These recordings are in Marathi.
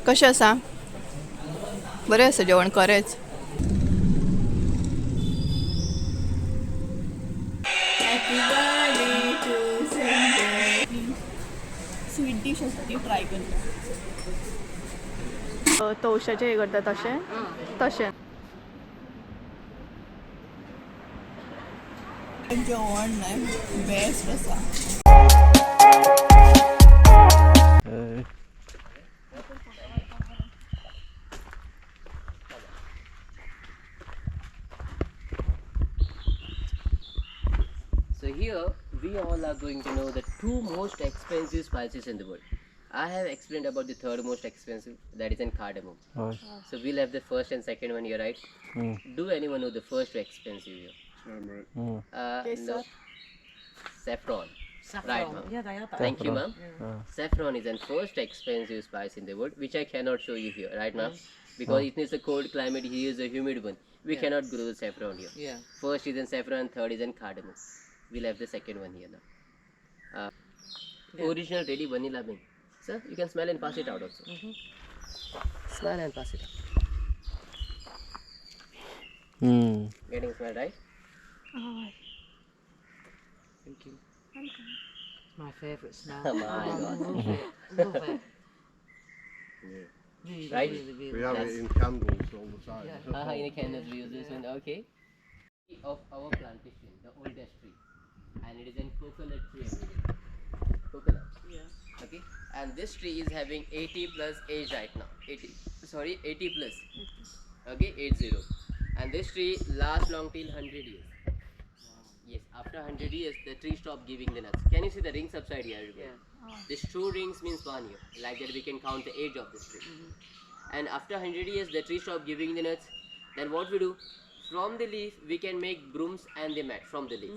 कशें आसा? बरें आसा जेवण खरेंच. स्वीट डिश आसा ती ट्राय कर. तवशाचें हे करता तशें तशें जेवण नाही बेस्ट आसा. So here we all are going to know the two most expensive spices in the world. I have explained about the third most expensive, that is in cardamom. Right. So we'll have the first and second one here, right? Do anyone know the first expensive here? Turmeric. No. Saffron. Right, ma'am. Yeah, they are. Thank you, ma'am. Yeah. Saffron is the first expensive spice in the world, which I cannot show you here, right, ma'am? Because it needs a cold climate. Here is a humid one. We cannot grow the saffron here. Yeah. First is in saffron, third is in cardamom. We'll have the second one here now. Original ready vanilla bean. Sir, you can smell and pass it out also. Smell and pass it out. Getting smell, right? Thank you. My favourite smell. Oh my God. Love it. Love it. Really, Right? really, really. We have That's- it in candles all the time. Yeah. In a candles we use this one. Okay. Of our plantation, the oldest tree, and it is in coconut tree. Coconut. Yeah. Okay. And this tree is having 80 plus age right now. 80 plus. Okay, 80. And this tree lasts long till 100 years. Yes, after 100 years, the tree stop giving the nuts. Can you see the rings upside here? Everybody? Yeah. These two rings means 1 year. Like that we can count the age of this tree. And after 100 years, the tree stop giving the nuts. Then what we do? From the leaf, we can make brooms and the mat from the leaf.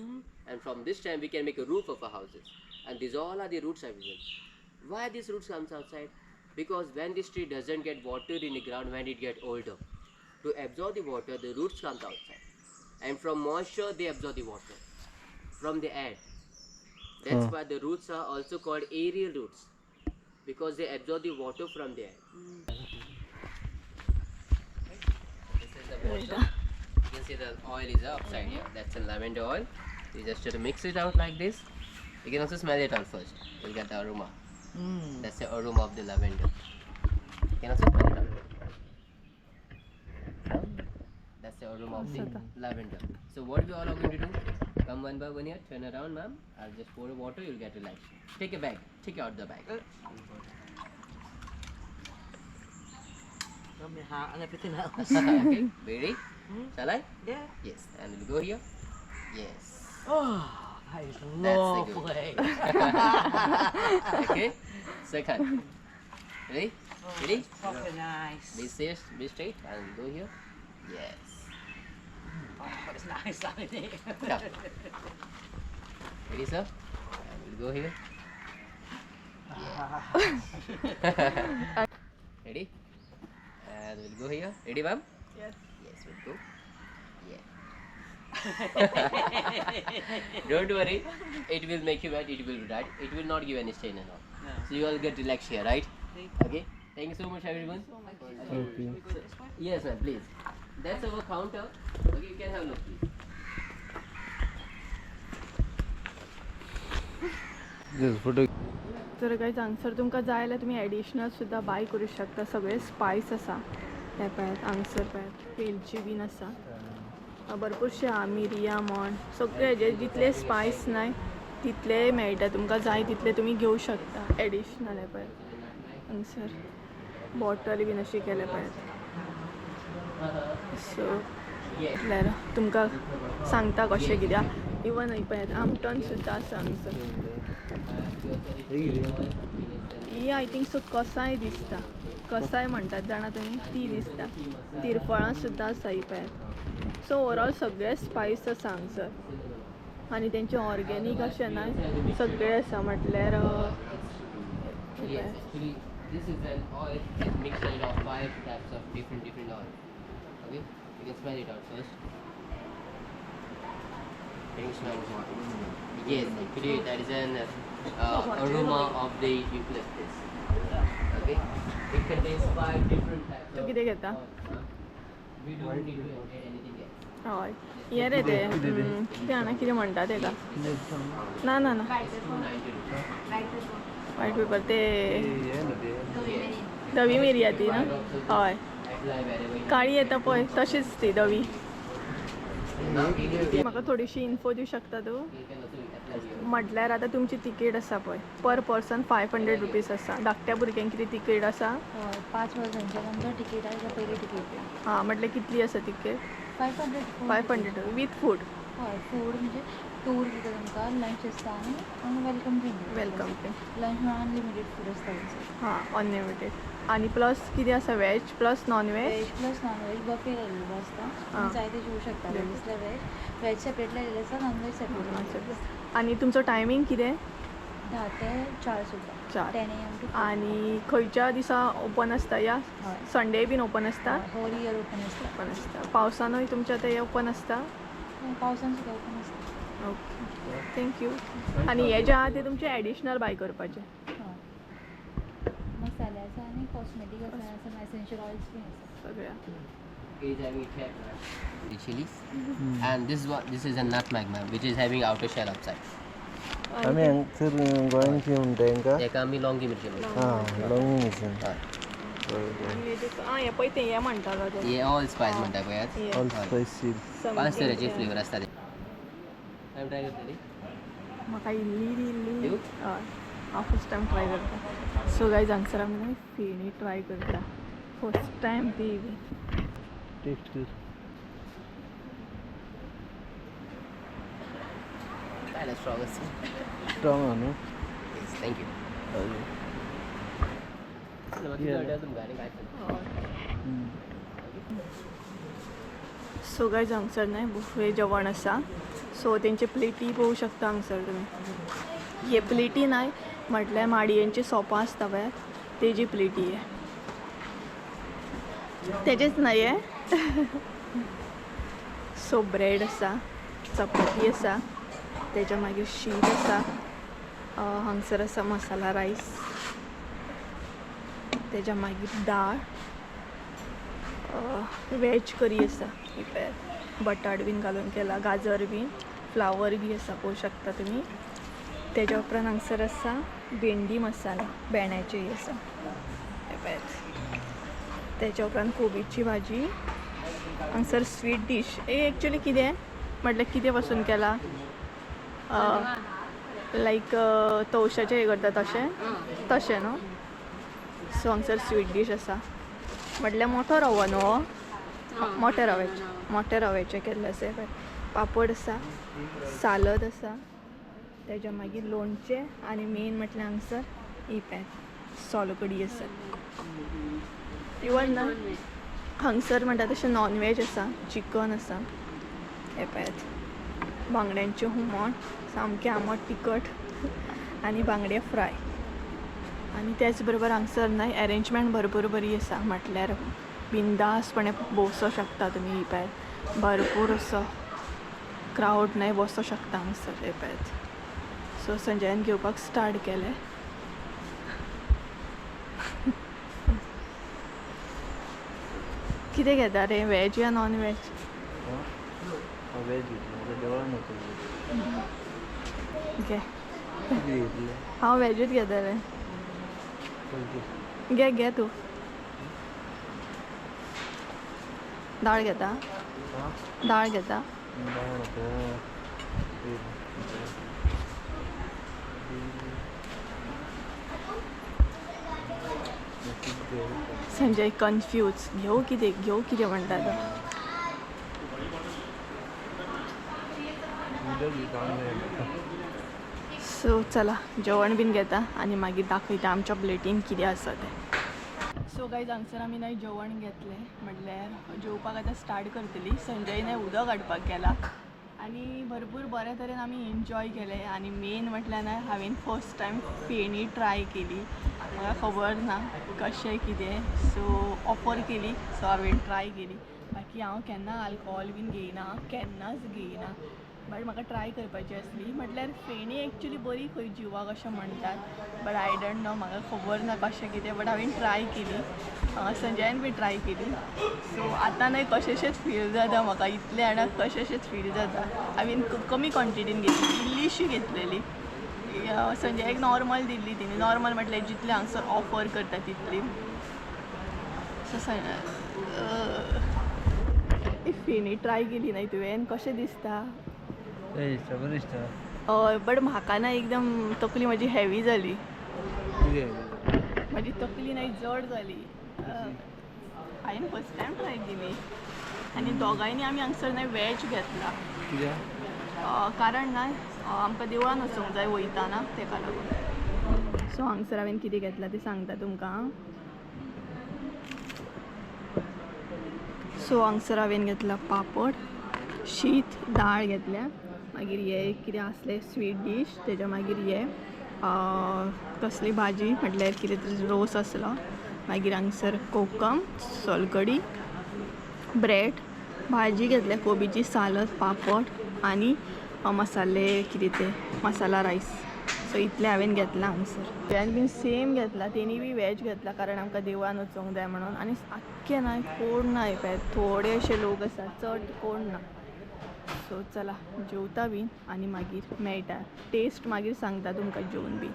And from this time, we can make a roof of our houses. And these all are the roots available. Why these roots comes outside? Because when this tree doesn't get water in the ground when it get older, to absorb the water, the roots comes outside. And from moisture, they absorb the water. From the air. That's why the roots are also called aerial roots. Because they absorb the water from the air. This is the water. You can see the oil is upside here. That's a lavender oil. You just have to mix it out like this. You can also smell it out first. You'll get the aroma. That's the aroma of the lavender. You can also smell it out. That's the aroma of the lavender. So what we all are going to do? Come one by one here. Turn around, ma'am. I'll just pour the water. You'll get relaxed. Take a bag. Take out the bag. Got my heart and everything else. Okay. Ready? Shall I? Yeah. Yes. And we'll go here. Yes. Oh, that is That's the lovely. Okay. Second. Ready? Ready? Proper nice. Be safe, be straight, and go here. Yes. Oh, it's nice, isn't it? Come. Ready, sir? And we'll go here. Ready? And we'll go here. Ready, ma'am? Yes. Yes, we'll go. Yeah. Don't worry. It will make you wet. It will be right. It will not give any stain and all. No. So you all get relaxed here, right? Okay. Thank you so much, everyone. Thank you. Yes, ma'am. Please. That's our counter. Okay, you can have a look, please. This photo. तर काही हांगसर तुमकां जाय जाल्यार तुमी एडिशनल सुद्दां बाय करूं शकता. सगळे स्पायस आसा हे पळयात हांगसर पळयात वेलची बीन आसा भरपूरशे मिरिया म्हण सगळे जे जितले स्पायस नाय तितले मेळटा तुमकां जाय तितले तुमी घेवं शकता. एडिशनल हे पळयात हांगसर बॉटल बीन अशी केल्या पळयात. सो म्हटल्यार तुमकां सांगता कशें कित्याक इवन हय पळयात आमटन सुद्दां आसा हांगसर. ही आय थिंक सो कसाय दिसता. कसाय म्हणटात जाणा तुमी ती दिसता. तिरफळां सुद्दां आसा ही पळयात. सो ओवरऑल सगळे स्पायस आसा हांगसर आनी तेंचे ऑर्गेनीक अशें ना सगळे आसा म्हटल्यार Yes, actually, this is an oil that mixture of 5 types of different oil. Okay, you can smell it out first. Can you smell it? Yes, actually that is an aroma of the eucalyptus. Okay. Okay, it contains 5 different types Tu of किती घेता we don't need to add anything else. हय हे रे ते कितें जाणा कितें म्हणटा तेका ना ना ना 290 rupees. वायट पेपर ते धवी मिरया ती ना हय Apply wherever you काळी येता पळय तशीच ती धवी now you म्हाका थोडीशी इन्फो दिवं शकता तूं can also apply here. म्हटल्यार आतां तुमची तिकेट आसा पळय पर पर्सन 500 रुपीज आसा धाकट्या भुरग्यांक कितें तिकेट आसा 5 वर्सांच्या नंतर तिकीट आहे का पहिली तिकीट हां म्हटल्यार कितली आसा तिकेट 500 500 वीथ फूड हय फूड म्हणजे टूर दिता तुमकां लंच आसता आनी वेलकम ड्रिंक वेलकम ते लंच म्हणून अनलिमिटेड फूड आसता थंयसर हां अनलिमिटेड आणि प्लस कितें आसा veg plus non veg veg plus non veg buffet लायलेलो आसता आं. तुम्ही जाय ते जेवू शकता वेज दिसल्यार वेज सेपरेट लायलेलें आसता नॉन वेज सेपरेट आणि तुमचो टायमींग कितें 10 ते 4 सुद्दां 4 10 AM to आणि खंयच्या दिसा ओपन आसता या हय संडे बीन ओपन आसता होल इयर ओपन आसता ओपन आसता पावसानूय तुमच्या ते ओपन आसता पावसान सुद्दां ओपन आसता ओके थँक्यू आणि हेज्या आधी तुमचे ॲडिशनल बाय करपाचे हय मसाले आसा आनी कॉस्मेटीक आसा एसेन्शियल ऑयल्स बीन आसा सगळ्या Is having the chilies, and this is a nutmeg, ma'am, which is having outer shell outside. आमी हांगसर गोंयान कितें म्हणटा हांकां तेका आमी लॉंगी मिरची म्हणटा. हां लॉंग मिशन हां हे पळय ते हे म्हणटा गो ते हे ऑल स्पायस म्हणटा पळय यात. हे ऑल स्पायसी 5 तरेचे फ्लेवर आसता ते. टाइम ट्राय करतली. म्हाका इल्ली दिवू? हय हांव फर्स्ट टायम ट्राय करता सो गायज हांगसर आमी फेणी ट्राय करता फर्स्ट टायम ती बी टेस्ट कर काय स्ट्रॉंग आसा. स्ट्रॉंग आहा न्हू थँक यू. तुमकां आनी काय सो गायज हांगसर न्हय बुफे जेवण आसा सो तेंचे प्लेटी पळोवं शकता हांगसर तुमी हे प्लेटी न्हय म्हटल्यार माडयेंची सोपां आसता पळय तेजी प्लेटी हे तेजेच न्हय हे सो ब्रेड आसा चपाती आसा तेच्या मागीर शीत आसा हांगसर आसा मसाला रायस तेच्या मागीर दाळ वेज करी आसा ही पळयात बटाट बीन घालून केला गाजर बीन फ्लावर बी आसा पळोवं शकता तुमी तेच्या उपरांत हांगसर आसा भेंडी मसाला भेंड्याची ही आसा हे पळयात तेच्या उपरांत कोबीची भाजी हांगसर स्वीट डीश हे एक्चुली कितें म्हटल्यार कितें पासून केला लायक तवशाचें हे करता तशें न्हू सो हांगसर स्वीट डीश आसा म्हटल्यार मोठो रवो न्हू हो मोठ्या रव्याचें केल्लें आसा पळय पापड आसा सालद आसा तेच्या मागीर लोणचें आनी मेन म्हटल्यार हांगसर ही पळयात सोलकडी आसा इवन ना हांगसर म्हणटा तशें नॉन वेज आसा चिकन आसा हे पळयात बांगड्यांचें हुमण सामकें आंबट तिखट आनी बांगडे फ्राय आनी त्याच बरोबर हांगसर न्हय अरेंजमेंट भरपूर बरी आसा म्हटल्यार बिंदासपणे बसों शकता तुमी ही पळयात भरपूर असो क्रावड न्हय बसों शकता हांगसर हे पळयात सो संजयान घेवपाक स्टार्ट केलें कितें घेता रे वेज या नॉन वेज वेज घेतलें देवळान वचून घे कितें घेतलें हांव वेजूच घेता रे घे घे तूं दाळ घेता दाळ घेता संजय कन्फ्यूज घेऊ कितें म्हणटा तो सो चला जेवण बीन घेता आनी मागीर दाखयता आमच्या प्लेटीन कितें आसा तें सो गायज हांगसर आमी न्हय जेवण घेतलें म्हटल्यार जेवपाक आतां स्टार्ट करतली संजय न्हय उदक हाडपाक गेला आनी भरपूर बरे तरेन आमी एन्जॉय केलें आनी मेन म्हटल्यार न्हय हांवें फर्स्ट टायम फेणी ट्राय केली म्हाका खबर ना कशें कितें सो ऑफर केली सो हांवें ट्राय केली बाकी हांव केन्ना आल्कोहॉल बीन घेयना केन्नाच घेयना बट म्हाका ट्राय करपाची आसली म्हटल्यार फेणी एक्चुली बरी खंय जिवाक अशें म्हणटात बट आय डोंट नो म्हाका खबर ना कशें कितें बट हांवें ट्राय केली संजयान बी ट्राय केली सो आतां न्हय कशेंशेंच फील जाता म्हाका इतले जाणां कशेंशेंच फील जाता हांवें कमी क्वॉन्टिटीन घेतली इल्लीशी घेतलेली संजयाक नॉर्मल दिल्ली तिणी नॉर्मल म्हटल्यार जितले हांगसर ऑफर करता तितली सो फेणी ट्राय केली नाही तुवें कशें दिसता बरें दिसता हय बट म्हाका ना एकदम तकली म्हजी हेवी जाली म्हजी तकली नाही जड जाली हांवें फस्ट टायम ट्राय केली आनी दोगांयनी आमी हांगसर नाही वॅज घेतला कारण ना आमकां देवळान वचूंक जाय वयताना तेका लागून सो हांगसर हांवें कितें घेतलां तें सांगता तुमकां सो हांगसर हांवें घेतला पापड शीत दाळ घेतल्या मागीर हे कितें आसलें स्वीट डीश तेज्या मागीर हे कसली भाजी म्हटल्यार कितें तरी रोस आसलो मागीर हांगसर कोकम सोलकडी ब्रेड भाजी घेतल्या कोबीची सालद पापड आनी मसाले कितें ते मसाला रायस सो इतलें हांवें घेतलां हांगसर तुवें बीन सेम घेतला तेणी बी वॅज घेतला कारण आमकां देवळान वचूंक जाय म्हणून आनी आख्खें ना कोण ना पळय थोडे अशे लोक आसा चड कोण ना सो चला जेवता बीन आनी मागीर मेळटा टेस्ट मागीर सांगता तुमकां जेवन बी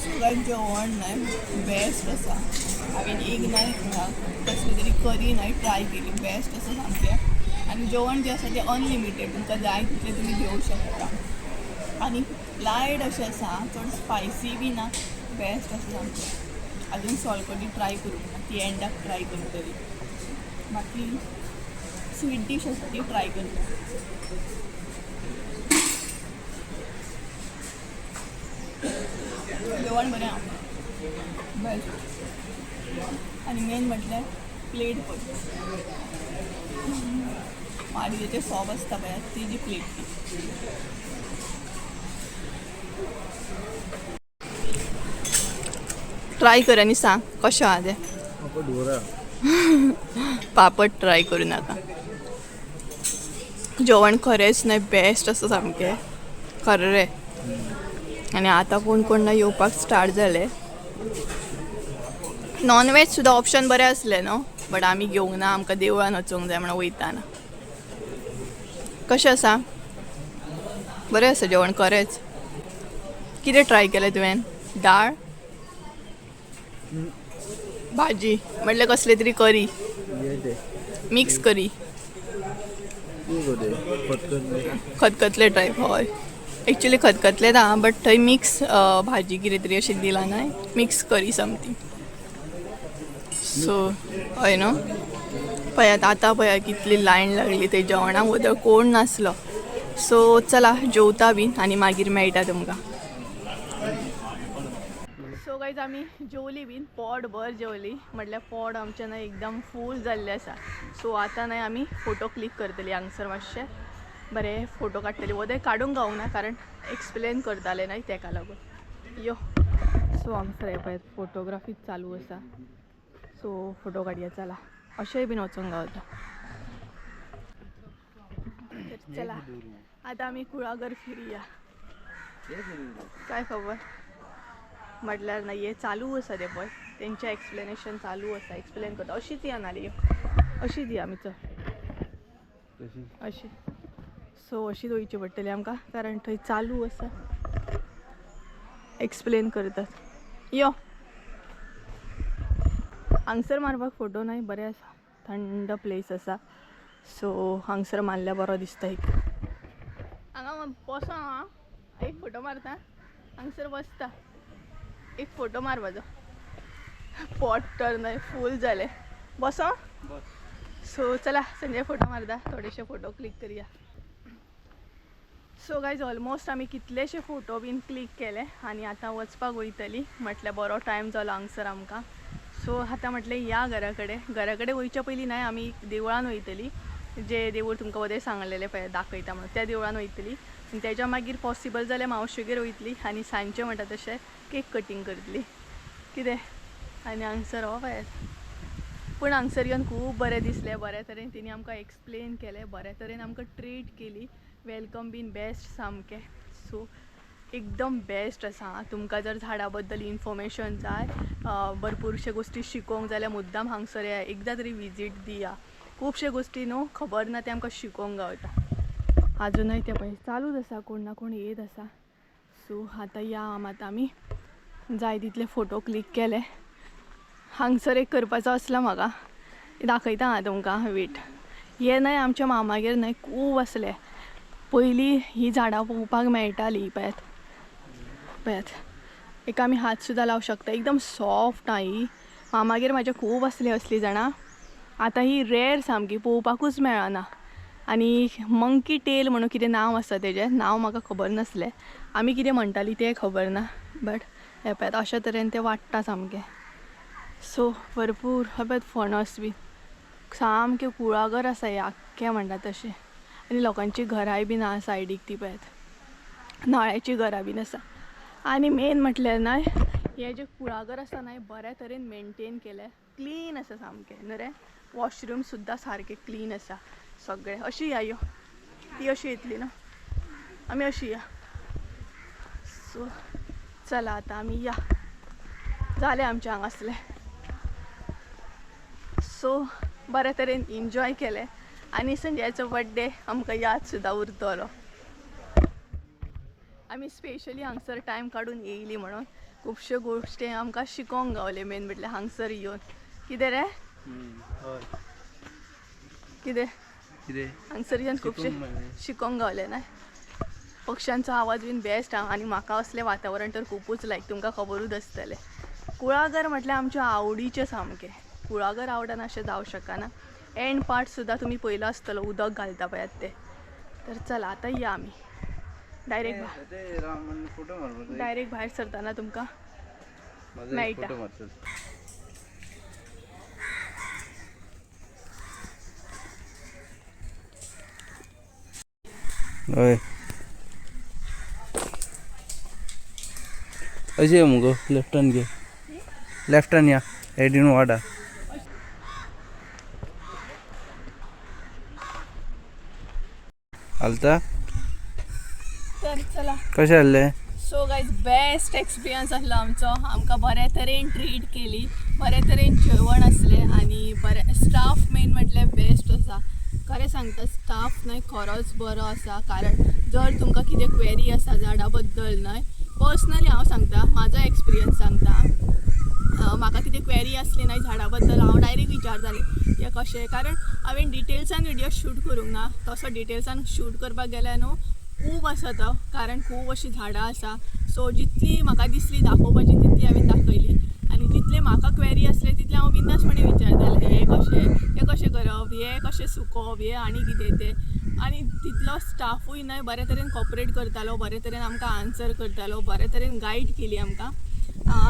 सगळ्यात जेवण नाही बेस्ट आसा हांवें एक नाही कसली तरी करी नाही ट्राय केली बेस्ट आसा सामकें आनी जेवण जें आसा तें अनलिमिटेड तुमकां जाय तितलें तुमी घेवंक शकता आनी लायट अशें आसा चड स्पायसी बी ना बेस्ट आसा सामकें अजून सोलकडी ट्राय करूंक ना ती एंडाक ट्राय करतली बाकी स्वीट डीश आसा ती ट्राय करता जेवण बरें आहा बेस्ट आनी मेन म्हटल्यार प्लेट पळय माडयेचें सॉप आसता पळय तेजी प्लेट ती ट्राय कर आनी सांग कशें आहा तें पापड ट्राय करूं नाका जेवण खरेंच न्हय बेस्ट आसा सामकें खरें रे आनी आतां कोण कोण ना येवपाक स्टार्ट जाले नॉन वेज सुद्दां ऑप्शन बरें आसलें न्हू बट आमी घेवंक ना आमकां देवळान वचूंक जाय म्हणून वयताना कशें आसा बरें आसा जेवण खरेंच कितें ट्राय केलें तुवें दाळ भाजी म्हटल्यार कसली तरी करी मिक्स करी खतखतले टायप हय एक्चुली खतखतले ना बट थंय मिक्स भाजी कितें तरी अशी दिला न्हय मिक्स करी समथींग सो हय न्हू पळयात आतां पळयात कितली लायन लागली थंय जेवणाक वदळ कोण नासलो सो चला जेवता बीन आनी मागीर मेळटा तुमकां सो गायज आमी जेवली बीन पोट भर जेवली म्हटल्यार पोट आमचें न्हय एकदम फूल जाल्लें आसा सो आतां न्हय आमी फोटो क्लिक करतली हांगसर मातशे बरे फोटो काडटली वदय काडूंक गावूंक ना कारण एक्सप्लेन करताले न्हय तेका लागून यो सो हांगसर हे पळय फोटोग्राफी चालू आसा सो फोटो काडया चला अशेंय बीन वचोंक गावता चला आतां आमी कुळागर फिरया काय खबर म्हटल्यार ना हे चालू आसा ते पळय तेंचें एक्सप्लेनेशन चालू आसा एक्सप्लेन करता अशीच या नाली अशीच या आमी चल अशी सो अशीच वयची पडटली आमकां कारण थंय चालू आसा एक्सप्लेन करतात यो हांगसर मारपाक फोटो न्हय बरें आसा थंड प्लेस आसा सो हांगसर मारल्यार बरो दिसता एक हांगा बसो हांव एक फोटो मारता हांगसर बसता एक फोटो मार म्हाजो पोट तर न्हय फूल जालें बसो सो चला संजय फोटो मारता थोडेशे फोटो क्लिक करया सो गायज ऑलमोस्ट आमी कितलेशे फोटो बीन क्लिक केले आनी आतां वचपाक वयतली म्हटल्यार बरो टायम जालो हांगसर आमकां सो आतां म्हटलें या घरा कडेन वयच्या पयलीं न्हय आमी देवळान वयतली जे देवूळ तुमकां वदय सांगलेलें पळय दाखयता म्हणून त्या देवळान वयतली आनी तेच्या मागीर पॉसिबल जाल्यार मावशेगेर वयतली आनी सांजचें म्हणटा तशें केक कटींग करतली कितें आनी हांगसर हो पळयात पूण हांगसर येवन खूब बरें दिसलें. बऱ्या तरेन तिणी आमकां एक्सप्लेन केलें, बऱ्या तरेन आमकां ट्रीट केली, वेलकम बीन बेस्ट सामकें. सो एकदम बेस्ट आसा. तुमकां जर झाडा बद्दल इन्फॉर्मेशन जाय, भरपूरशे गोश्टी शिकोवंक जाल्यार मुद्दाम हांगसर या, एकदां तरी विजीट दिया. खुबशे गोश्टी न्हू खबर ना ते आमकां शिकोवंक गावता. अजूनय ते पळय चालूच आसा, कोण ना कोण येत आसा. सो आतां या आमी जाय तितले फोटो क्लिक केले. हांगसर एक करपाचो आसलो म्हाका, दाखयता हांव तुमकां. वेट, हे न्हय आमच्या मामागेर न्हय खूब आसले. पयलीं ही झाडां पळोवपाक मेळटाली. पळयात पळयात, एक आमी हात सुद्दां लावंक शकता. एकदम सॉफ्ट आहा ही. मामागेर म्हाज्या खूब आसली असली जाणां. आतां ही रेर सामकी पळोवपाकूच मेळना. आनी मंकी टेल म्हणून कितें नांव आसा तेजें, नांव म्हाका खबर नासलें. आमी कितें म्हणटाली तें खबर ना, बट हे पळयात अशा तरेन तें वाडटा सामकें. सो भरपूर हे पळयात फणस बी सामकें कुळागर आसा हे आख्खें म्हणटा तशें. आनी लोकांची घराय बीन आहा सायडीक ती पळयात, नळ्याची घरां बीन आसा. आनी मेन म्हटल्यार न्हय हे जे कुळागर आसा न्हय बऱ्या तरेन मेनटेन केलें, क्लीन आसा सामकें न्हू रे. वॉशरूम सुद्दां सारकें क्लीन आसा सगळें. अशी या यो, ती अशी येतली ना, आमी अशी या. सो चला आतां आमी या, जालें आमचें हांगासलें. सो बऱ्या तरेन एन्जॉय केलें. आनी संजयाचो बर्थडे आमकां याद सुद्दां उरतलो. आमी स्पेशली हांगसर टायम काडून येयली म्हणून खुबश्यो गोश्टी आमकां शिकोवंक गावले. मेन म्हटल्यार हांगसर येवन कितें रे, कितें हांगसर येवन खुबशे शिकोवंक गावले ना. पक्ष्यांचो आवाज बीन बेस्ट आहा. आनी म्हाका असलें वातावरण तर खूबच लायक, तुमकां खबरूच आसतलें. कुळागर म्हटल्यार आमच्या आवडीचें सामकें. कुळागर आवडना अशें जावं शकना. एंड पार्ट सुद्दां तुमी पयलो आसतलो, उदक घालता पळयात ते. तर चला आतां या आमी डायरेक्ट भायर सरतना तुमकां मेळटा. हय अशी आहे मुगो, लेफ्टान घे, लेफ्टान या, एडीन वाडा. आलता तर चला. कशें आहले? सो गायज बेस्ट एक्सपिरियन्स आसलो आमचो. आमकां बऱ्या तरेन ट्रीट केली, बऱ्या तरेन जेवण आसलें. आनी बरें स्टाफ मेन म्हटल्यार बेस्ट आसा. खरें सांगता स्टाफ न्हय खरोच बरो आसा. कारण जर तुमकां कितें क्वेरी आसा झाडा बद्दल न्हय, पर्सनली हांव सांगता, म्हाजो एक्सपिरियन्स सांगता. म्हाका कितें क्वेरी आसली न्हय झाडा बद्दल, हांव डायरेक्ट विचारतालें तें कशें. कारण हांवें डिटेल्सान व्हिडियो शूट करूंक ना. तसो डिटेल्सान शूट करपाक गेल्यार न्हू खूब आसा तो. कारण खूब अशीं झाडां आसा. सो जितली म्हाका दिसली दाखोवपाची तितली हांवें दाखयली. आनी जितले म्हाका क्वेरी आसले तितले हांव बिंदासपणे विचारतालें, हें कशें करप, हें कशें सुकोवप, हें आनी कितें तें. आनी तितलो स्टाफूय न्हय बऱ्या तरेन कॉपरेट करतालो, बऱ्या तरेन आमकां आन्सर करतालो, बऱ्या तरेन गायड केली आमकां.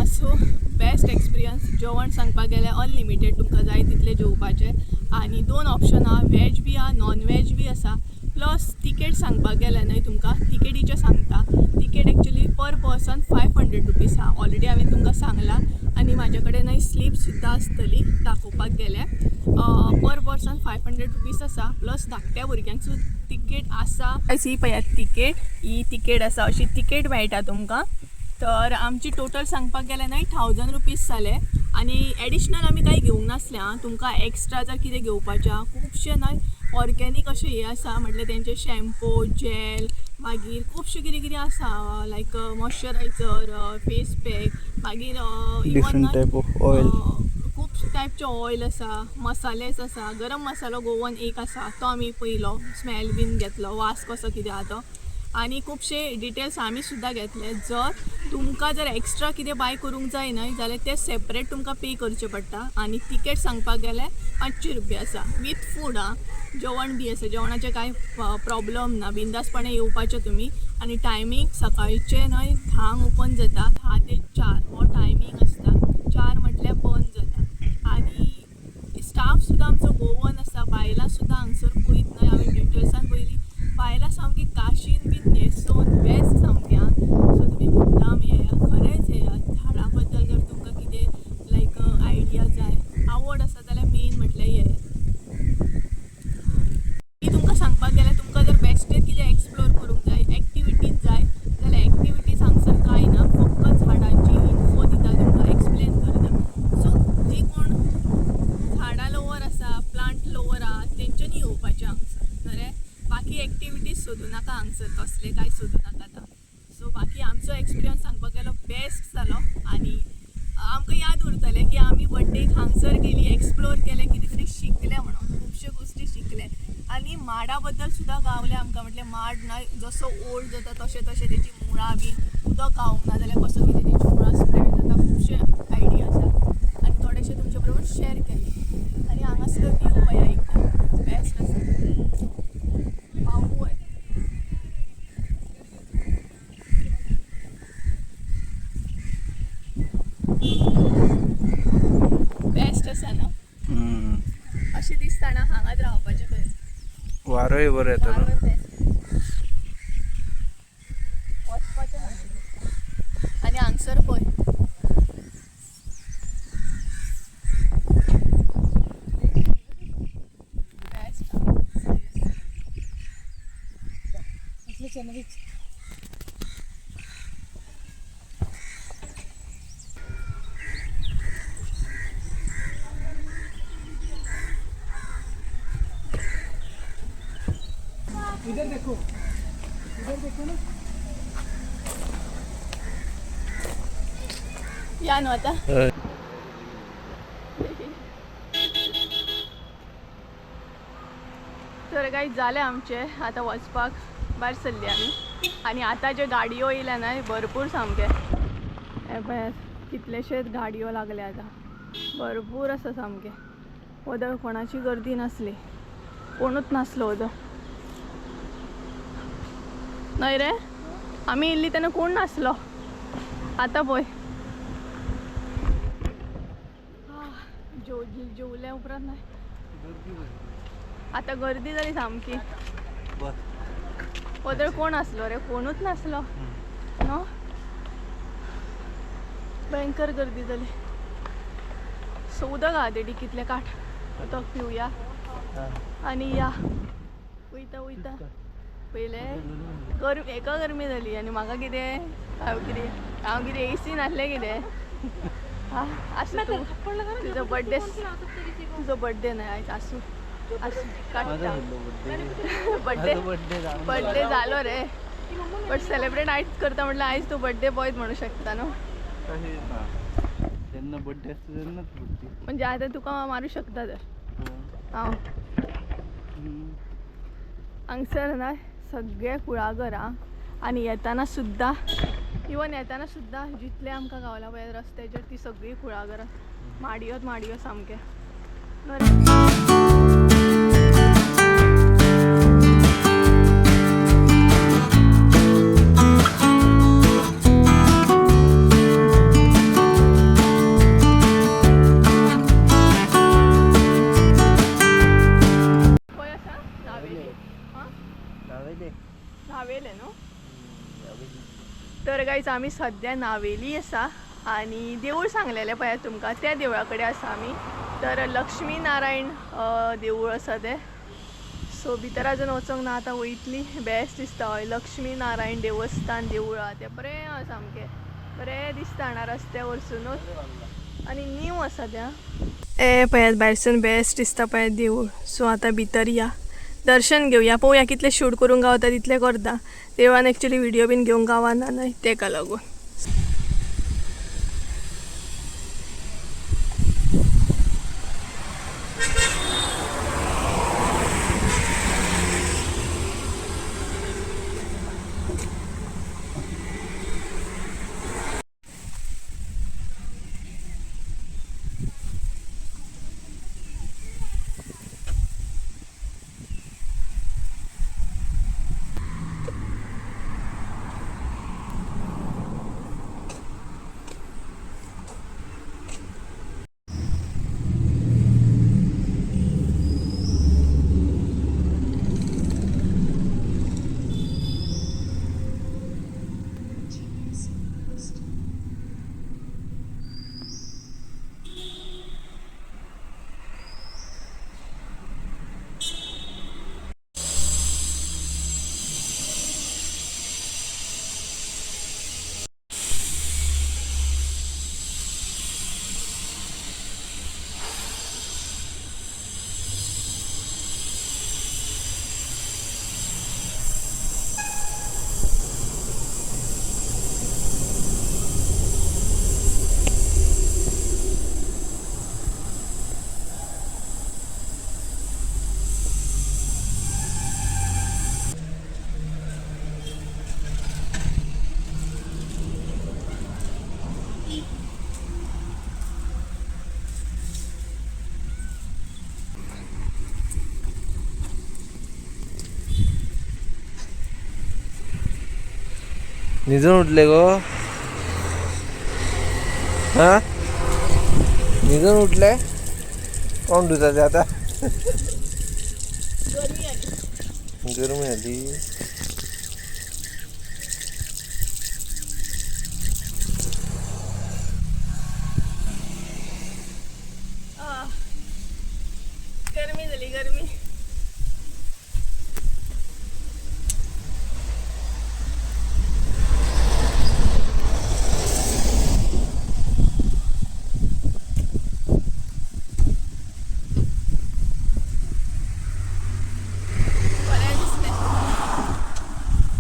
So best experience. जेवण सांगपाक गेल्यार अनलिमिटेड, तुमकां जाय तितलें जेवपाचें. आनी 2 ऑप्शन आहा, वॅज बी आहा, नॉन वॅज बी आसा. प्लस तिकेट सांगपाक गेल्यार न्हय तुमकां तिकेटीचें सांगता. तिकेट एक्चुली पर पर्सन 500 रुपीज आहा. ऑलरेडी हांवें तुमकां सांगलां. आनी म्हाजे कडेन न्हय स्लीप सुद्दां आसतली दाखोवपाक गेल्यार. पर पर्सन 500 रुपीज आसा. प्लस धाकट्या भुरग्यांक तिकेट आसा. ही पळयात तिकेट, ही तिकेट आसा, अशी तिकेट मेळटा तुमकां. तर आमची टोटल सांगपाक गेल्यार न्हय 1000 रुपीज जाले. आनी एडिशनल आमी कांय घेवंक नासलें आं. तुमकां एक्स्ट्रा जर कितें घेवपाचें आहा, खुबशे न्हय ऑर्गेनीक अशें हें आसा. म्हटल्यार तेंचे शॅम्पू, जेल, मागीर खुबशें कितें कितें आसा, लायक मॉइश्चरायझर, फेस पॅक, मागीर इवन खूब टायपचे ऑयल आसा, मसालेस आसा. गरम मसालो गोवन एक आसा, तो आमी पयलो, स्मेल बीन घेतलो, वास कसो कितें आहा तो. आनी खुबशे डिटेल्स आमी सुद्दां घेतले. जर तुमकां जर एक्स्ट्रा कितें बाय करूंक जाय न्हय जाल्यार ते सेपरेट तुमकां पे करचें पडटा. आनी तिकेट सांगपाक गेल्यार 500 रुपया आसा वीथ फूड आं. जेवण बी आसा, जेवणाचें कांय प्रॉब्लम ना, बिंदासपणे येवपाचें तुमी. आनी टायमींग सकाळचें न्हय 10 ओपन जाता, 10 ते 4 हो टायमींग आसता. 4 म्हटल्यार बंद जाता. आनी स्टाफ सुद्दां आमचो गोवन आसा. बायलां सुद्दां हांगसर पळयत न्हय, हांवें डिटेल्सान पयलीं बायलां सामकी काशीन बीन न्हेसोन बेस्ट सामक्या. सो तुमी मुद्दाम येया, खरेंच येया. झाडां बद्दल जर तुमकां कितें लायक आयडिया जाय, आवड आसा जाल्यार मेन बेस्ट जालो आणि आमकां याद उरतलें की आमी बड्डेक हांगसर गेली एक्सप्लोर केलें कितें तरी शिकले म्हणून खुबश्यो गोश्टी शिकले आनी माडा बद्दल सुद्दां गावले आमकां म्हटलें माड ना जसो ओल्ड जाता तशें तशें तेची मुळां बी उदक गावूंक ना जाल्यार कसो कितें तेची मुळां स्प्रेड जाता खुबशे आयडिया आसा आनी थोडेशे तुमचे बरोबर शेअर केले आनी हांगासलो व्यू पळया एकदम बेस्ट आसा पावू आहे बेस्ट आसा ना अशें दिसताना हांगाच रावपाचें खंय वारोय बरो येता न्हू. वचपाचें ना आनी हांगसर पळय बेस्ट या न्हू आता हय. तर काही झाले आमचे आता वचपाक भायर सरली आमी आनी आतां ज्यो गाडयो येयल्या ना भरपूर सामके हे पळयात कितलेशेच गाडयो लागले आतां भरपूर आसा सामके वदळ कोणाची गर्दी नासली कोणूच नासलो वदळ न्हय रे आमी येयल्ली तेन्ना कोण नासलो आतां पळय जेवल्या उपरांत नाही आता गर्दी जाली सामकी वदळ कोण आसलो रे कोणूच नासलो न्हू भयंकर गर्दी जाली सो उदक आहा ते डिकीतले काठ उदक पिवया आनी या वयता वयता पयले एका गरमी जाली आनी म्हाका कितें हांव कितें एसी नासलें कितें आसूं तुजो बड्डे न्हय आयज आसूं काडटा बड्डे जालो रे बट सेलिब्रेट आयज करता म्हटल्यार आयज तूं बड्डे बॉयच म्हणू शकता न्हू जेन्ना बड्डे आसता तेन्नाच बड्डे म्हणजे आतां तुका मारूं शकता तर हांव हांगसर ना सगळे कुळागर आहा आनी येताना सुद्दां इवन येताना सुद्दां जितले आमकां गावला पळय रस्त्याचेर ती सगळी कुळागरां माडयोच माडयो सामके खंय आसा नावेले न्हू तर गायज आमी सद्या नावेली आसा आनी देवूळ सांगलेलें पळय तुमकां त्या देवळा कडेन आसा आमी तर लक्ष्मी नारायण देवूळ आसा तें सो भितर आजून वचोंक ना आतां वयतली बेस्ट दिसता हय लक्ष्मी नारायण देवस्थान देवूळ आहा तें बरें आहा सामकें बरें दिसता हांगा रस्त्या वरसूनच आनी नीव आसा तें पळयात भायरसून बेस्ट दिसता पळयात देवूळ सो आतां भितर या दर्शन घेवया पळोवया कितले शूट करूंक गावता तितले करता देवळान एक्चुअली व्हिडिओ बीन घेवंक गावना न्हय तेका लागून निजून उठले गो हा निजून उठले कोण धुता ते आता गरमी आली गरमी झाली गरमी. बरं दिसतंय.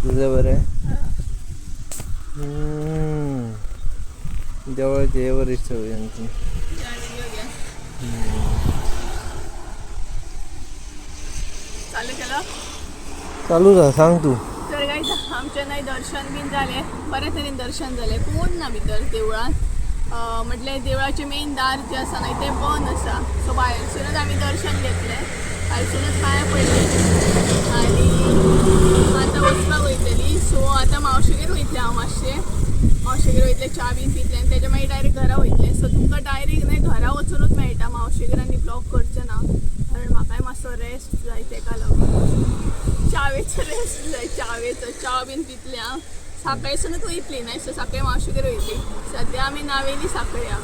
तुझं बरं आहे जवळचे वरिष्ठ सवय आणखी चालू केलं. चालू जा सांग तू तर काही आमच्या नाही दर्शन बीन झाले बऱ्या तरी दर्शन झाले कोण ना भितर देवळात म्हटले देवळाचे मेन दार जे आसा नाही ते बंद आसा सो भायरसूनच आम्ही दर्शन घेतले भायरसूनच पांया पडले आणि आता वचपाक वयतली सो आता मावशेगेर वयतले हांव मातशें मावशेगेर वयतले च्या बीन पितले आनी तेच्या मागीर डायरेक्ट घरा वयतले सो तुमकां डायरेक्ट न्हय घरा वचूनच मेळटा मावशेगेर आनी ब्लॉक करचें ना कारण म्हाकाय मातसो रेस्ट जाय तेका लागून चावेचो रेस्ट जाय चावेचो च्या बीन पितले हांव सकाळीसूनच वयतली न्हय सो सकाळी मावशेगेर वयतली सद्या आमी नावेली सांखळ्या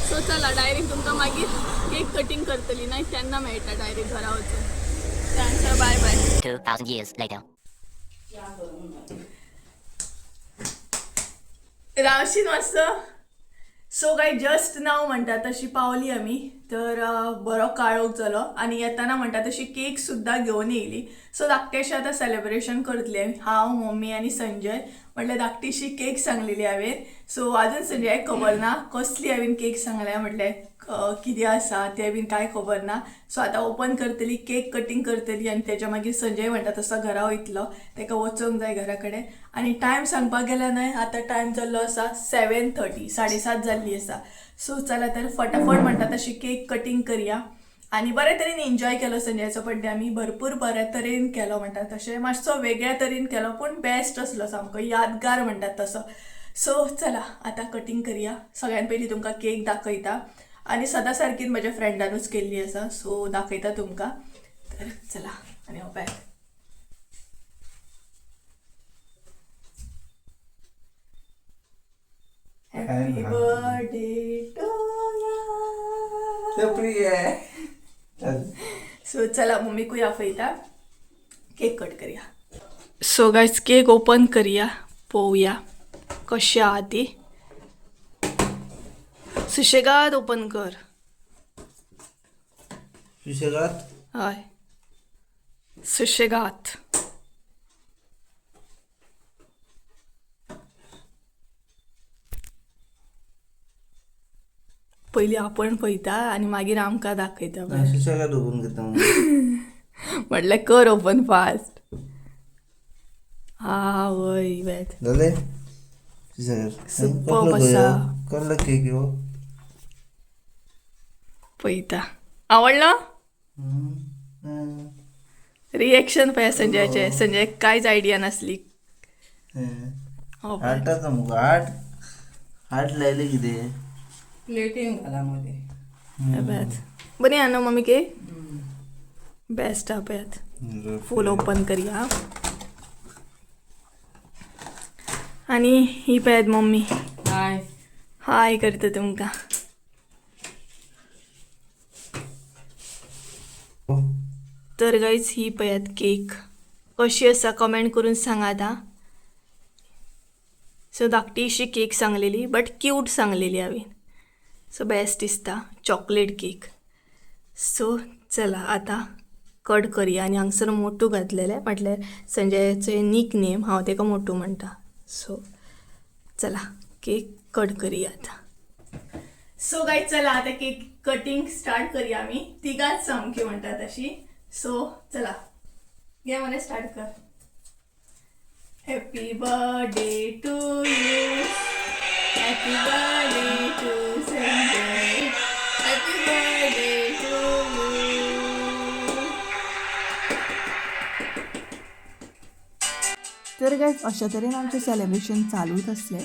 सो चला डायरेक्ट तुमकां मागीर केक कटींग करतली न्हय तेन्ना मेळटा डायरेक्ट घरा वचून त्यानंतर बाय बाय 2,000 years later. रावशीन वाजता सो काय जस्ट नाव म्हणटा तशी पावली आमी तर बरो काळोख जालो आनी येताना म्हणटा तशी केक सुद्दां घेवन येयली सो धाकटेशें आतां सेलिब्रेशन करतले हांव मम्मी आनी संजय म्हटल्यार धाकटीशी केक सांगलेली हांवें सो आजून संजयाक खबर ना कसली हांवें केक सांगल्या म्हटल्यार कितें आसा तें बीन कांय खबर ना सो आतां ओपन करतली केक कटींग करतली आनी तेच्या मागीर संजय म्हणटा तसो घरा वयतलो ताका वचोंक जाय घरा कडेन आनी टायम सांगपाक गेल्यार न्हय आतां टायम जाल्लो आसा 7:30 7:30 जाल्ली आसा सो चला तर फटाफट म्हणटा तशी केक कटींग करया आनी बरे तरेन एन्जॉय केलो संजयाचो बर्थडे आमी भरपूर बऱ्या तरेन केलो म्हणटा तशें मातसो वेगळ्या तरेन केलो पूण बेस्ट असलो सामको यादगार म्हणटात तसो सो चला आतां कटींग करया सगळ्यान पयलीं तुमकां केक दाखयता आनी सदां सारकीच म्हज्या फ्रेंडानूच केल्ली आसा सो दाखयता तुमकां तर चला आनी हांव back happy birthday to you so चला मम्मीकूय आपयता केक कट करया सो गायज केक ओपन करया पळोवया कशी आहा ती सुशेगाद ओपन कर सुशेगाद हय सुशेगाद पयलीं आपण पळयता आनी मागीर आमकां दाखयता सुशेगाद ओपन करता म्हटल्यार कर ओपन फास्ट हा वय वेत जाले सुशेगाद सुपर्ब आसा कसलो केक ह्यो पळयता आवडलो रिएक्शन पळय संजयाचे संजयाक कांयच आयडिया नासली हार्टाचो मुगो हार्ट लायले कितें प्लेटीन घाला मध्ये बरी आहा न्हू मम्मी केक बेस्ट आहा पळयात फूल ओपन करया आनी ही पळयात मम्मी हाय हाय करता तुमकां तर गायज ही पळयात केक कशी आसा कमेंट करून सांगात आं सो धाकटीशी केक सांगलेली बट क्यूट सांगलेली हांवें सो बेस्ट दिसता चॉकलेट केक सो चला आतां कट करया आनी हांगसर मोटू घातलेले म्हटल्यार संजयाचे नीक नेम हांव ताका मोटू म्हणटा सो चला केक कट करया आतां सो गायज चला आतां केक कटींग स्टार्ट करया आमी तिगांच सामकी म्हणटा तशी सो चला घे मरे स्टार्ट कर happy birthday to you happy birthday to Sanjay happy birthday to you तर काय अशा तरेन आमचें सेलेब्रेशन चालूच असलें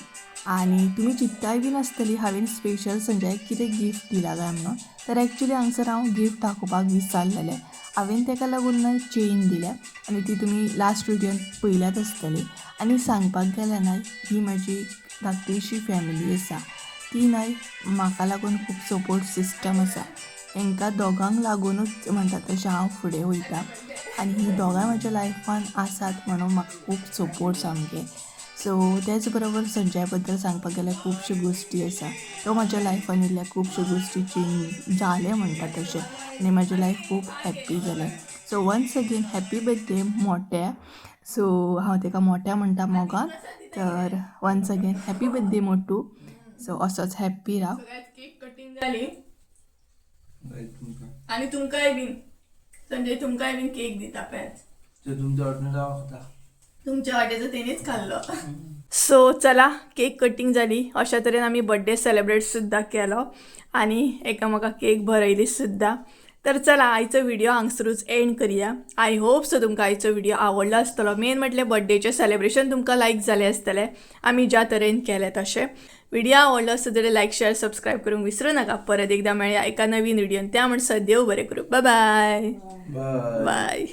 आनी तुमी चिंतताय बीन आसतली हांवें स्पेशल संजयाक कितें गिफ्ट दिला काय म्हणून. तर एक्चुली हांगसर हांव गिफ्ट दाखोवपाक विसरलेलें. हांवें ताका लागून ना चेन दिल्या आनी ती तुमी लास्ट विडियोन पळयल्यात आसतली. आनी सांगपाक गेल्यार ना ही म्हजी धाकटीशी फॅमिली आसा ती न्हय म्हाका लागून खूब सपोर्ट सिस्टम आसा. हांकां दोगांक लागूनच म्हणटात तशें हांव फुडें वयतां आनी ही दोगांय म्हज्या लायफान आसात म्हणून म्हाका खूब सपोर्ट सामके. सो तेच बरोबर संजया बद्दल सांगपाक गेल्यार खुबश्यो गोश्टी आसा. तो म्हज्या लायफान इल्ल्या खुबश्यो गोश्टी चेंज जाले म्हणटा तशें आनी म्हजें लायफ खूब हॅप्पी जालें. So once again happy birthday मोट्या. सो हांव ताका मोट्या म्हणटा मोगान. तर वन्स अगेन हॅप्पी बर्थडे मोटू. सो असोच हॅप्पी राव. केक कटींग जाली आनी तुमकांय बीन संजय तुमकांय बीन केक दिता पळयात. तुमच्या वाटेन रावता. तुमच्या वाटेचो तेणीच खाल्लो. सो चला केक कटींग जाली. अशा तरेन आमी बर्थडे सेलिब्रेट सुद्दां केलो आनी एकामेकाक केक भरयली सुद्दां. तर चला आयचो व्हिडिओ हांगसरूच एंड करुया. आय होप सो तुमकां आयचो व्हिडिओ आवडलो आसतलो. मेन म्हटल्यार बर्थडेचें सेलिब्रेशन तुमकां लायक जालें आसतलें आमी ज्या तरेन केलें तशें. व्हिडिओ आवडलो आसत जाल्यार लायक शेअर सबस्क्राईब करूंक विसरू नका. परत एकदा मेळया एका नवीन व्हिडिओन. त्या म्हणसर देव बरें करूं. Bye bye bye. बाय.